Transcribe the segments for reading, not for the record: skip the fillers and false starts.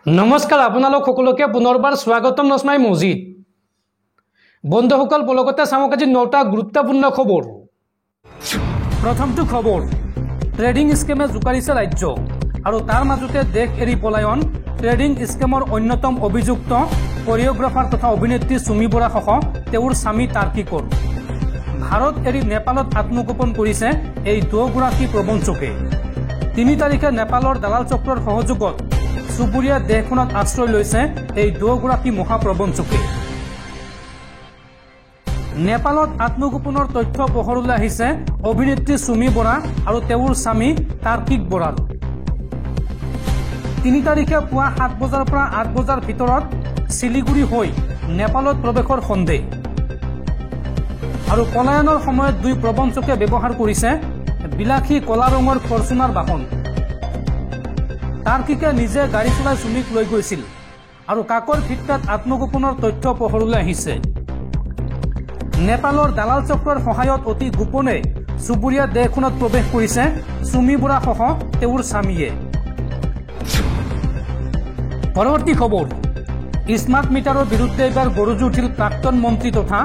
नमस्कार आपनालोक सकलोके पुनर्बार स्वागतम नस्माई मजिद बंधुসকল लगते चामक आज 9टा गुरुत्वपूर्ण खबर। प्रथमটো खबर ट्रेडिंग स्केमे जुकारिছে राज्य और तार মাজতে देश एरि पलायन ट्रेडिंग स्केমৰ अन्यतम अभियुक्त कोरियोग्राफार तथा अभिनेत्री सुमी बरा सह तेवर स्वामी तार्किকৰ भारत एरि नेपालत आत्मगोपन करिছে এই দুগৰাকী প্ৰবঞ্চকে। 3 তাৰিখে नेपाলৰ দালাল চক্ৰৰ সহযোগত চুবুৰীয়া দেশখনত আশ্ৰয় লৈছে এই দুগৰাকী মহাপ্ৰবঞ্চকে। नेपालत आत्मगोपনৰ তথ্য পোহৰলৈ আহিছে অভিনেত্ৰী সুমি বৰা আৰু তেওঁৰ স্বামী তাৰ্কিক বৰাৰ। 3 তাৰিখে পুৱা 7 বজাৰ পৰা 8 বজাৰ ভিতৰত শিলিগুৰি হৈ नेपालत প্ৰৱেশৰ সন্দেহ আৰু পলায়নৰ সময়ত দুই প্ৰবঞ্চকে ব্যৱহাৰ কৰিছে বিলাসী কলা ৰঙৰ ফৰচুনাৰ বাহন। তাৰ্কিকে নিজে গাড়ী চলাই সুমিক লৈ গৈছিল আৰু কাকৰ ভিত্তিত আত্মগোপনৰ তথ্য পোহৰলৈ আহিছে। नेपाলৰ দালাল চক্ৰৰ সহায়ত অতি গোপনে চুবুৰীয়া দেশখনত প্ৰৱেশ কৰিছে সুমি বৰা সহ তেওঁৰ স্বামীয়ে। পৰৱৰ্তী খবৰ স্মাৰ্ট মিটাৰৰ বিৰুদ্ধে এবাৰ গৰজি উঠিল প্ৰাক্তন মন্ত্ৰী তথা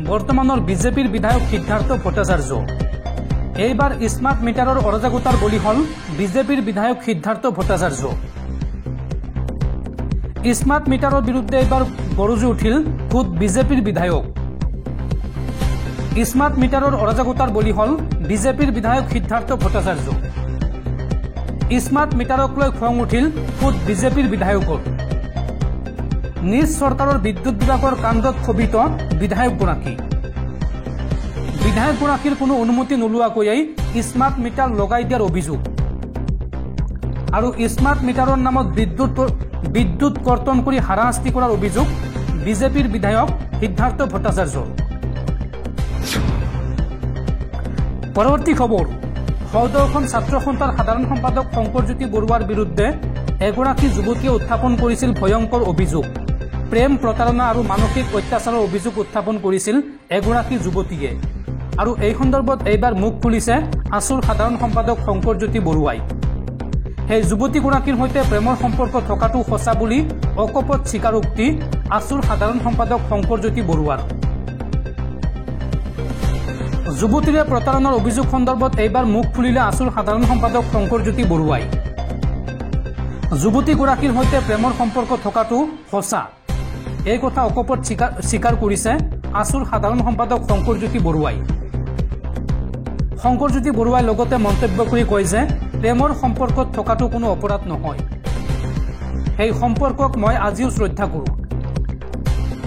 বৰ্তমানৰ বিজেপিৰ বিধায়ক সিদ্ধাৰ্থ ভট্টাচাৰ্য। এইবাৰ স্মাৰ্ট মিটাৰৰ অৰাজকতাৰ বলি হল বিজেপিৰ বিধায়ক সিদ্ধাৰ্থ ভট্টাচাৰ্য। স্মাৰ্ট মিটাৰৰ বিৰুদ্ধে এবাৰ গৰজি উঠিল খুদ বিজেপিৰ বিধায়ক। স্মাৰ্ট মিটাৰৰ অৰাজকতাৰ বলি হল বিজেপিৰ বিধায়ক সিদ্ধাৰ্থ ভট্টাচাৰ্য। স্মাৰ্ট মিটাৰক লৈ খং উঠিল খুদ বিজেপিৰ বিধায়কৰ। নিজ চৰকাৰৰ বিদ্যুৎ বিভাগৰ কাণ্ডত ক্ষোভিত বিধায়কগৰাকী। বিধায়কগৰাকীৰ কোনো অনুমতি নোলোৱাকৈ স্মাৰ্ট মিটাৰ লগাই দিয়াৰ অভিযোগ আৰু স্মাৰ্ট মিটাৰৰ নামত বিদ্যুৎ কৰ্তন কৰি হাৰাশাস্তি কৰাৰ অভিযোগ বিজেপিৰ বিধায়ক সিদ্ধাৰ্থ ভট্টাচাৰ্যৰ। পৰৱৰ্তী খবৰ সদৌখন ছাত্ৰ সন্থাৰ সাধাৰণ সম্পাদক শংকৰজ্যোতি বৰুৱাৰ বিৰুদ্ধে এগৰাকী যুৱতীয়ে উত্থাপন কৰিছিল ভয়ংকৰ অভিযোগ। প্ৰেম প্ৰতাৰণা আৰু মানসিক অত্যাচাৰৰ অভিযোগ উত্থাপন কৰিছিল এগৰাকী যুৱতীয়ে আৰু এই সন্দৰ্ভত এইবাৰ মুখ খুলিছে আছুৰ সাধাৰণ সম্পাদক শংকৰজ্যোতি বৰুৱাই। সেই যুৱতীগৰাকীৰ সৈতে প্ৰেমৰ সম্পৰ্ক থকাটো সঁচা বুলি অকপট স্বীকাৰোক্তি আছুৰ সাধাৰণ সম্পাদক শংকৰজ্যোতি বৰুৱাৰ। যুৱতীৰে প্ৰতাৰণাৰ অভিযোগ সন্দৰ্ভত এইবাৰ মুখ খুলিলে আছুৰ সাধাৰণ সম্পাদক শংকৰজ্যোতি বৰুৱাই। যুৱতীগৰাকীৰ সৈতে প্ৰেমৰ সম্পৰ্ক থকাটো সঁচা এই কথা অকপট স্বীকাৰ কৰিছে আছুৰ সাধাৰণ সম্পাদক শংকৰজ্যোতি বৰুৱাই। শংকৰজ্যোতি বৰুৱাই লগতে মন্তব্য কৰি কয় যে প্ৰেমৰ সম্পৰ্কত থকাটো কোনো অপৰাধ নহয়। সেই সম্পৰ্কক মই আজিও শ্ৰদ্ধা কৰোঁ,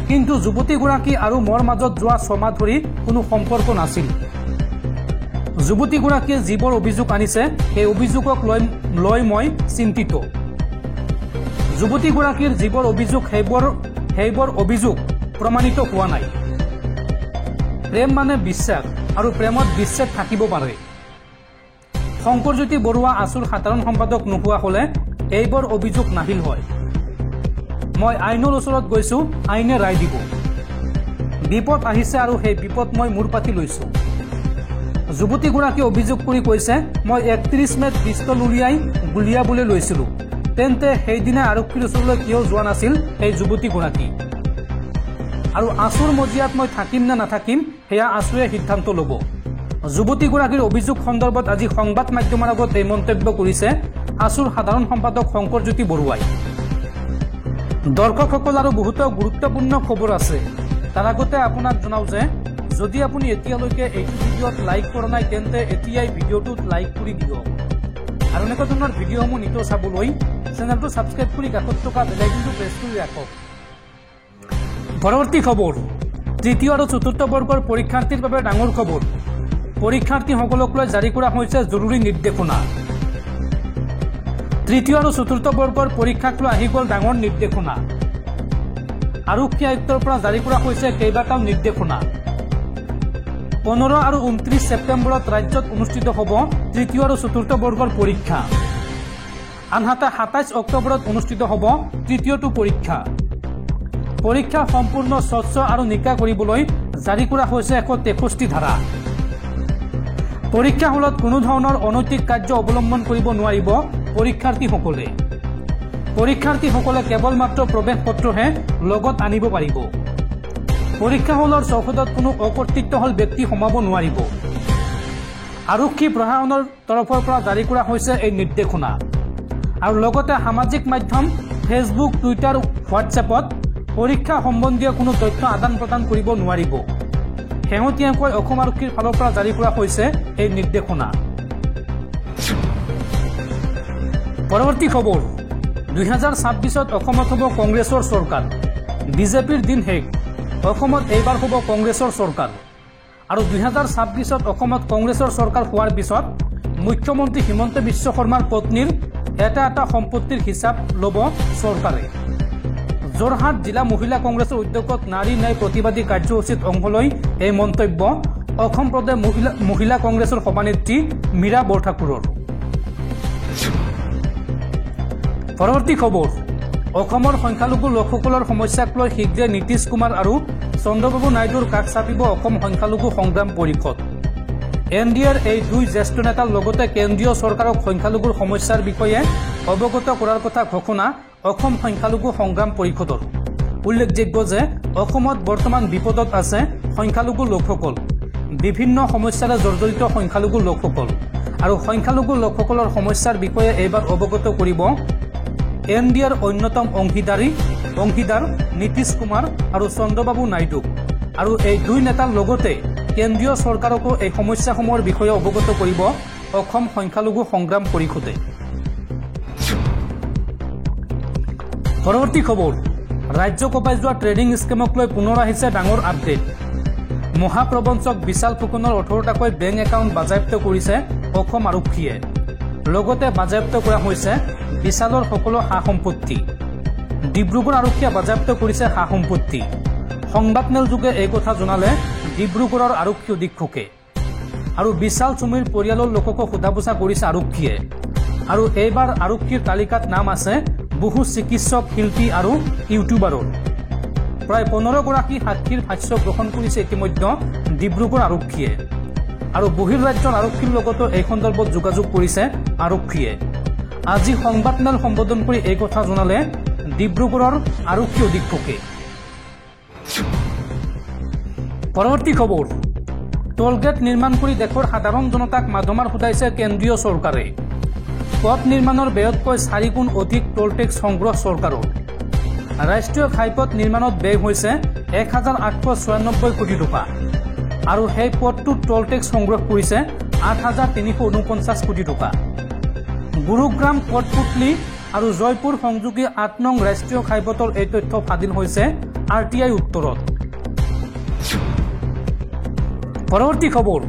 কিন্তু যুৱতীগৰাকী আৰু মোৰ মাজত যোৱা 6 মাহ ধৰি কোনো সম্পৰ্ক নাছিল। যুৱতীগৰাকীয়ে যিবোৰ অভিযোগ আনিছে সেই অভিযোগক লৈ মই চিন্তিত। যুৱতীগৰাকীৰ যিবোৰ অভিযোগ সেইবোৰ অভিযোগ প্ৰমাণিত হোৱা নাই। প্ৰেম মানে বিশ্বাস আৰু প্ৰেমত বিচ্ছেদ থাকিব পাৰে। শংকৰজ্যোতি বৰুৱা আছুৰ সাধাৰণ সম্পাদক নোহোৱা হলে এইবোৰ অভিযোগ নাহিল হয়। মই আইনৰ ওচৰত গৈছো, আইনে ৰায় দিব। বিপদ আহিছে আৰু সেই বিপদ মই মূৰ পাতি লৈছো। যুৱতীগৰাকী অভিযোগ কৰি কৈছে মই 31 মেত পিষ্টল উলিয়াই গুলিয়াবলৈ লৈছিলো। তেন্তে সেইদিনা আৰক্ষীৰ ওচৰলৈ কিয় যোৱা নাছিল এই যুৱতীগৰাকী? আৰু আছুৰ মজিয়াত মই থাকিম নে নাথাকিম সেয়া আছুৱে সিদ্ধান্ত ল'ব। যুৱতীগৰাকীৰ অভিযোগ সন্দৰ্ভত আজি সংবাদ মাধ্যমৰ আগত এই মন্তব্য কৰিছে আছুৰ সাধাৰণ সম্পাদক শংকৰজ্যোতি বৰুৱাই। দৰ্শকসকল আৰু বহুতো গুৰুত্বপূৰ্ণ খবৰ আছে। তাৰ আগতে আপোনাক জনাও যে যদি আপুনি এতিয়ালৈকে এইটো ভিডিঅ'ত লাইক কৰা নাই তেন্তে এতিয়াই ভিডিঅ'টোত লাইক কৰি দিয়ক আৰু এনেকুৱা ধৰণৰ ভিডিঅ'সমূহ নিতৌ চাবলৈ চেনেলটো ছাবস্ক্ৰাইব কৰি কাষত থকা বেল আইকনটো প্ৰেছ কৰি ৰাখক। পৰৱৰ্তী খবৰ তৃতীয় আৰু চতুৰ্থ বৰ্গৰ পৰীক্ষাৰ্থীৰ বাবে ডাঙৰ খবৰ। পৰীক্ষাৰ্থীসকলক লৈ জাৰি কৰা হৈছে জৰুৰী নিৰ্দেশনা। তৃতীয় আৰু চতুৰ্থ বৰ্গৰ পৰীক্ষাক লৈ আহি গ'ল ডাঙৰ নিৰ্দেশনা। আৰক্ষী আয়ুক্তৰ পৰা জাৰি কৰা হৈছে কেইবাটাও নিৰ্দেশনা। 15 আৰু 29 ছেপ্টেম্বৰত ৰাজ্যত অনুষ্ঠিত হ'ব তৃতীয় আৰু চতুৰ্থ বৰ্গৰ পৰীক্ষা। আনহাতে 27 অক্টোবৰত অনুষ্ঠিত হ'ব তৃতীয়টো পৰীক্ষা। পৰীক্ষা সম্পূৰ্ণ স্বচ্ছ আৰু নিকা কৰিবলৈ জাৰি কৰা হৈছে 163 ধাৰা। পৰীক্ষা হলত কোনো ধৰণৰ অনৈতিক কাৰ্য অৱলম্বন কৰিব নোৱাৰিব পৰীক্ষাৰ্থীসকলে। পৰীক্ষাৰ্থীসকলে কেৱল মাত্ৰ প্ৰৱেশ পত্ৰহে লগত আনিব পাৰিব। পৰীক্ষা হলৰ চৌহদত কোনো অকৰ্তৃত্বশীল ব্যক্তি সোমাব নোৱাৰিব। আৰক্ষী প্ৰশাসনৰ তৰফৰ পৰা জাৰি কৰা হৈছে এই নিৰ্দেশনা। আৰু লগতে সামাজিক মাধ্যম ফেচবুক, টুইটাৰ, হোৱাটছএপত পৰীক্ষা সম্বন্ধীয় কোনো তথ্য আদান প্ৰদান কৰিব নোৱাৰিব। শেহতীয়াকৈ অসম আৰক্ষীৰ ফালৰ পৰা জাৰি কৰা হৈছে এই নিৰ্দেশনা। পৰৱৰ্তী খবৰ, 2026 অসমত হ'ব কংগ্ৰেছৰ চৰকাৰ। বিজেপিৰ দিন শেষ, অসমত এইবাৰ হ'ব কংগ্ৰেছৰ চৰকাৰ। আৰু 2026 অসমত কংগ্ৰেছৰ চৰকাৰ হোৱাৰ পিছত মুখ্যমন্ত্ৰী হিমন্ত বিশ্ব শৰ্মাৰ পত্নীৰ এটা সম্পত্তিৰ হিচাপ ল'ব চৰকাৰে। যোৰহাট জিলা মহিলা কংগ্ৰেছৰ উদ্যোগত নাৰী ন্যায় প্ৰতিবাদী কাৰ্যসূচীত অংশ লৈ এই মন্তব্য অসম প্ৰদেশ মহিলা কংগ্ৰেছৰ সভানেত্ৰী মীৰা বৰঠাকুৰৰ। পৰৱৰ্তী খবৰ, অসমৰ সংখ্যালঘু লোকসকলৰ সমস্যাক লৈ শীঘ্ৰে নীতিশ কুমাৰ আৰু চন্দ্ৰবাবু নাইডুৰ কাষ চাপিব অসম সংখ্যালঘু সংগ্ৰাম পৰিষদ। NDAৰ এই দুই জ্যেষ্ঠ নেতাৰ লগতে কেন্দ্ৰীয় চৰকাৰক সংখ্যালঘুৰ সমস্যাৰ বিষয়ে অৱগত কৰাৰ কথা ঘোষণা অসম সংখ্যালঘু সংগ্ৰাম পৰিষদৰ। উল্লেখযোগ্য যে অসমত বৰ্তমান বিপদত আছে সংখ্যালঘু লোকসকল, বিভিন্ন সমস্যাৰে জৰ্জৰিত সংখ্যালঘু লোকসকল। আৰু সংখ্যালঘু লোকসকলৰ সমস্যাৰ বিষয়ে এইবাৰ অৱগত কৰিব NDAৰ অন্যতম অংশীদাৰ নীতিশ কুমাৰ আৰু চন্দ্ৰবাবু নাইডুক। আৰু এই দুই নেতাৰ লগতে কেন্দ্ৰীয় চৰকাৰকো এই সমস্যাসমূহৰ বিষয়ে অৱগত কৰিব অসম সংখ্যালঘু সংগ্ৰাম পৰিষদে। পৰৱৰ্তী খবৰ, ৰাজ্য কঁপাই যোৱা ট্ৰেডিং স্কেমক লৈ পুনৰ আহিছে ডাঙৰ আপডেট। মহাপ্ৰবঞ্চক বিশাল ফুকনৰ 18টাকৈ বেংক একাউণ্ট বাজেয়াপ্ত কৰিছে অসম আৰক্ষীয়ে। লগতে বাজেয়াপ্ত কৰা হৈছে বিশালৰ সকলো সা সম্পত্তি। ডিব্ৰুগড় আৰক্ষীয়ে বাজেয়াপ্ত কৰিছে সা সম্পত্তি। সংবাদমেল যোগে এই কথা জনালে ডিব্ৰুগড়ৰ আৰক্ষী অধীক্ষকে। আৰু বিশাল চুমিৰ পৰিয়ালৰ লোককো সোধা পোছা কৰিছে আৰক্ষীয়ে। আৰু এইবাৰ আৰক্ষীৰ তালিকাত নাম আছে বহু চিকিৎসক, শিল্পী আৰু ইউটিউবাৰৰ। প্ৰায় 15গৰাকী সাক্ষীৰ ভাষ্য গ্ৰহণ কৰিছে ইতিমধ্যে ডিব্ৰুগড় আৰক্ষীয়ে। আৰু বহিৰ্ৰাজ্যৰ আৰক্ষীৰ লগতো এই সন্দৰ্ভত যোগাযোগ কৰিছে আৰক্ষীয়ে। আজি সংবাদমেল সম্বোধন কৰি এই কথা জনালে ডিব্ৰুগড়ৰ আৰক্ষী অধীক্ষকে। পৰৱৰ্তী খবৰ, টোলগেট নিৰ্মাণ কৰি দেশৰ সাধাৰণ জনতাক মাধমাৰ সোধাইছে কেন্দ্ৰীয় চৰকাৰে। পথ নিৰ্মাণৰ ব্যয়তকৈ 4 গুণ অধিক টোল টেক্স সংগ্ৰহ চৰকাৰৰ। ৰাষ্ট্ৰীয় ঘাইপথ নিৰ্মাণত ব্যয় হৈছে 1896 কোটি টকা। আৰু সেই পথটোত টোল টেক্স সংগ্ৰহ কৰিছে 8349 কোটি টকা। গুৰুগ্ৰাম, কটপুতলি আৰু জয়পুৰ সংযোগী 8 নং ৰাষ্ট্ৰীয় ঘাইপথৰ এই তথ্য ফাদিল হৈছে RTI উত্তৰত। পৰৱৰ্তী খবৰ,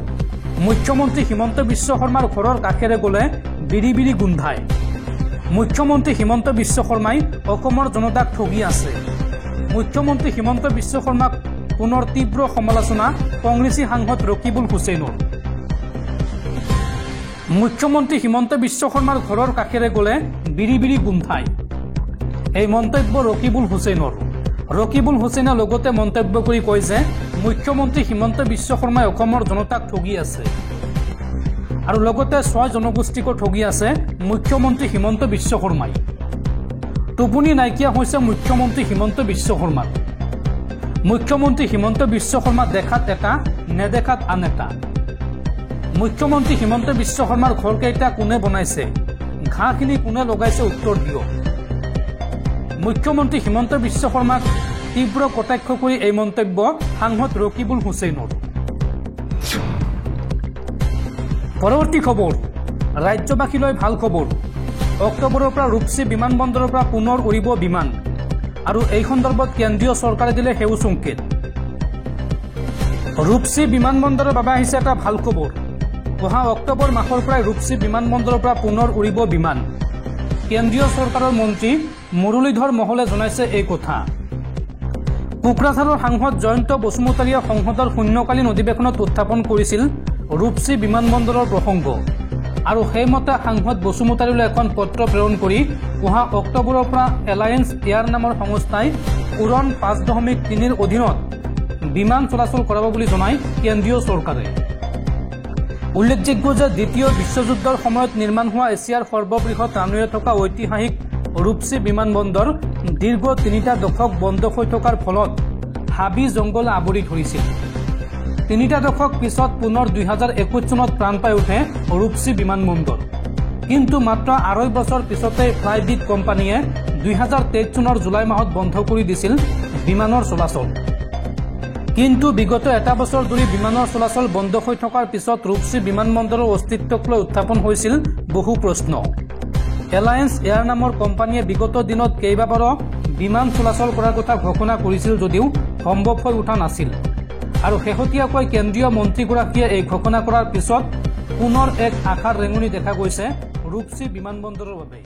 মুখ্যমন্ত্ৰী হিমন্ত বিশ্ব শৰ্মাৰ ঘৰৰ কাষেৰে গ'লে বিৰি বিৰি গোন্ধায়। মুখ্যমন্ত্ৰী হিমন্ত বিশ্ব শৰ্মাই অসমৰ জনতাক ঠগি আছে। মুখ্যমন্ত্ৰী হিমন্ত বিশ্ব শৰ্মাক পুনৰ তীব্ৰ সমালোচনা কংগ্ৰেছী সাংসদ ৰকিবুল হুছেইনৰ। মুখ্যমন্ত্ৰী হিমন্ত বিশ্ব শৰ্মাৰ ঘৰৰ কাষেৰে গ'লে বিৰি বিৰি গোন্ধায়, এই মন্তব্য ৰকিবুল হুছেইনৰ। ৰকিবুল হুছেইনে লগতে মন্তব্য কৰি কয় যে মুখ্যমন্ত্ৰী হিমন্ত বিশ্ব শৰ্মাই অসমৰ জনতাক ঠগি আছে। আৰু লগতে 6 জনগোষ্ঠীকো ঠগি আছে মুখ্যমন্ত্ৰী হিমন্ত বিশ্ব শৰ্মাই। টোপনি নাইকিয়া হৈছে মুখ্যমন্ত্ৰী হিমন্ত বিশ্ব শৰ্মাৰ। মুখ্যমন্ত্ৰী হিমন্ত বিশ্ব শৰ্মা দেখাত এটা, নেদেখাত আন এটা। মুখ্যমন্ত্ৰী হিমন্ত বিশ্ব শৰ্মাৰ ঘৰকেইটা কোনে বনাইছে, ঘাঁহখিনি কোনে লগাইছে, উত্তৰ দিয়ক। মুখ্যমন্ত্ৰী হিমন্ত বিশ্ব শৰ্মাক তীব্ৰ কটাক্ষ কৰি এই মন্তব্য সাংসদ ৰকিবুল হুছেইনৰ। পৰৱৰ্তী খবৰ, ৰাজ্যবাসীলৈ ভাল খবৰ। অক্টোবৰৰ পৰা ৰূপসী বিমানবন্দৰৰ পৰা পুনৰ উৰিব বিমান। আৰু এই সন্দৰ্ভত কেন্দ্ৰীয় চৰকাৰে দিলে সেউজ সংকেত। ৰূপসী বিমানবন্দৰৰ বাবে আহিছে এটা ভাল খবৰ। অহা অক্টোবৰ মাহৰ পৰাই ৰূপসী বিমানবন্দৰৰ পৰা পুনৰ উৰিব বিমান। কেন্দ্ৰীয় চৰকাৰৰ মন্ত্ৰী মুৰলীধৰ মহলে জনাইছে এই কথা। কোকৰাঝাৰৰ সাংসদ জয়ন্ত বসুমতাৰীয়ে সংসদৰ শূন্যকালীন অধিৱেশনত উত্থাপন কৰিছিল ৰূপসী বিমানবন্দৰৰ প্ৰসংগ। আৰু সেইমতে সাংসদ বসুমতাৰীলৈ এখন পত্ৰ প্ৰেৰণ কৰি অহা অক্টোবৰৰ পৰা এলায়েন্স এয়াৰ নামৰ সংস্থাই উৰণ 5.3ৰ অধীনত বিমান চলাচল কৰাব বুলি জনায় কেন্দ্ৰীয় চৰকাৰে। উল্লেখযোগ্য যে দ্বিতীয় বিশ্বযুদ্ধৰ সময়ত নিৰ্মাণ হোৱা এছিয়াৰ সৰ্ববৃহৎ ৰানৱে থকা ঐতিহাসিক ৰূপসী বিমানবন্দৰ দীৰ্ঘ 3টা দশক বন্ধ হৈ থকাৰ ফলত হাবি জংগল আৱৰি ধৰিছিল। 3টা দশক পিছত পুনৰ 2021 চনত প্ৰাণ পাই উঠে ৰূপসী বিমানবন্দৰ। কিন্তু মাত্ৰ 2.5 বছৰ পিছতে ফ্লাইবিট কোম্পানীয়ে 2023 চনৰ জুলাই মাহত বন্ধ কৰি দিছিল বিমানৰ চলাচল। কিন্তু বিগত 1 বছৰ ধৰি বিমানৰ চলাচল বন্ধ হৈ থকাৰ পিছত ৰূপসী বিমানবন্দৰৰ অস্তিত্বক লৈ উত্থাপন হৈছিল বহু প্ৰশ্ন। এলায়েন্স এয়াৰ নামৰ কোম্পানীয়ে বিগত দিনত কেইবাবাৰো বিমান চলাচল কৰাৰ কথা ঘোষণা কৰিছিল যদিও সম্ভৱ হৈ উঠা নাছিল। আৰু শেহতীয়াকৈ কেন্দ্ৰীয় মন্ত্ৰীগৰাকীয়ে এই ঘোষণা কৰাৰ পিছত পুনৰ এক আশাৰ ৰেঙনি দেখা গৈছে ৰূপসী বিমানবন্দৰৰ বাবে।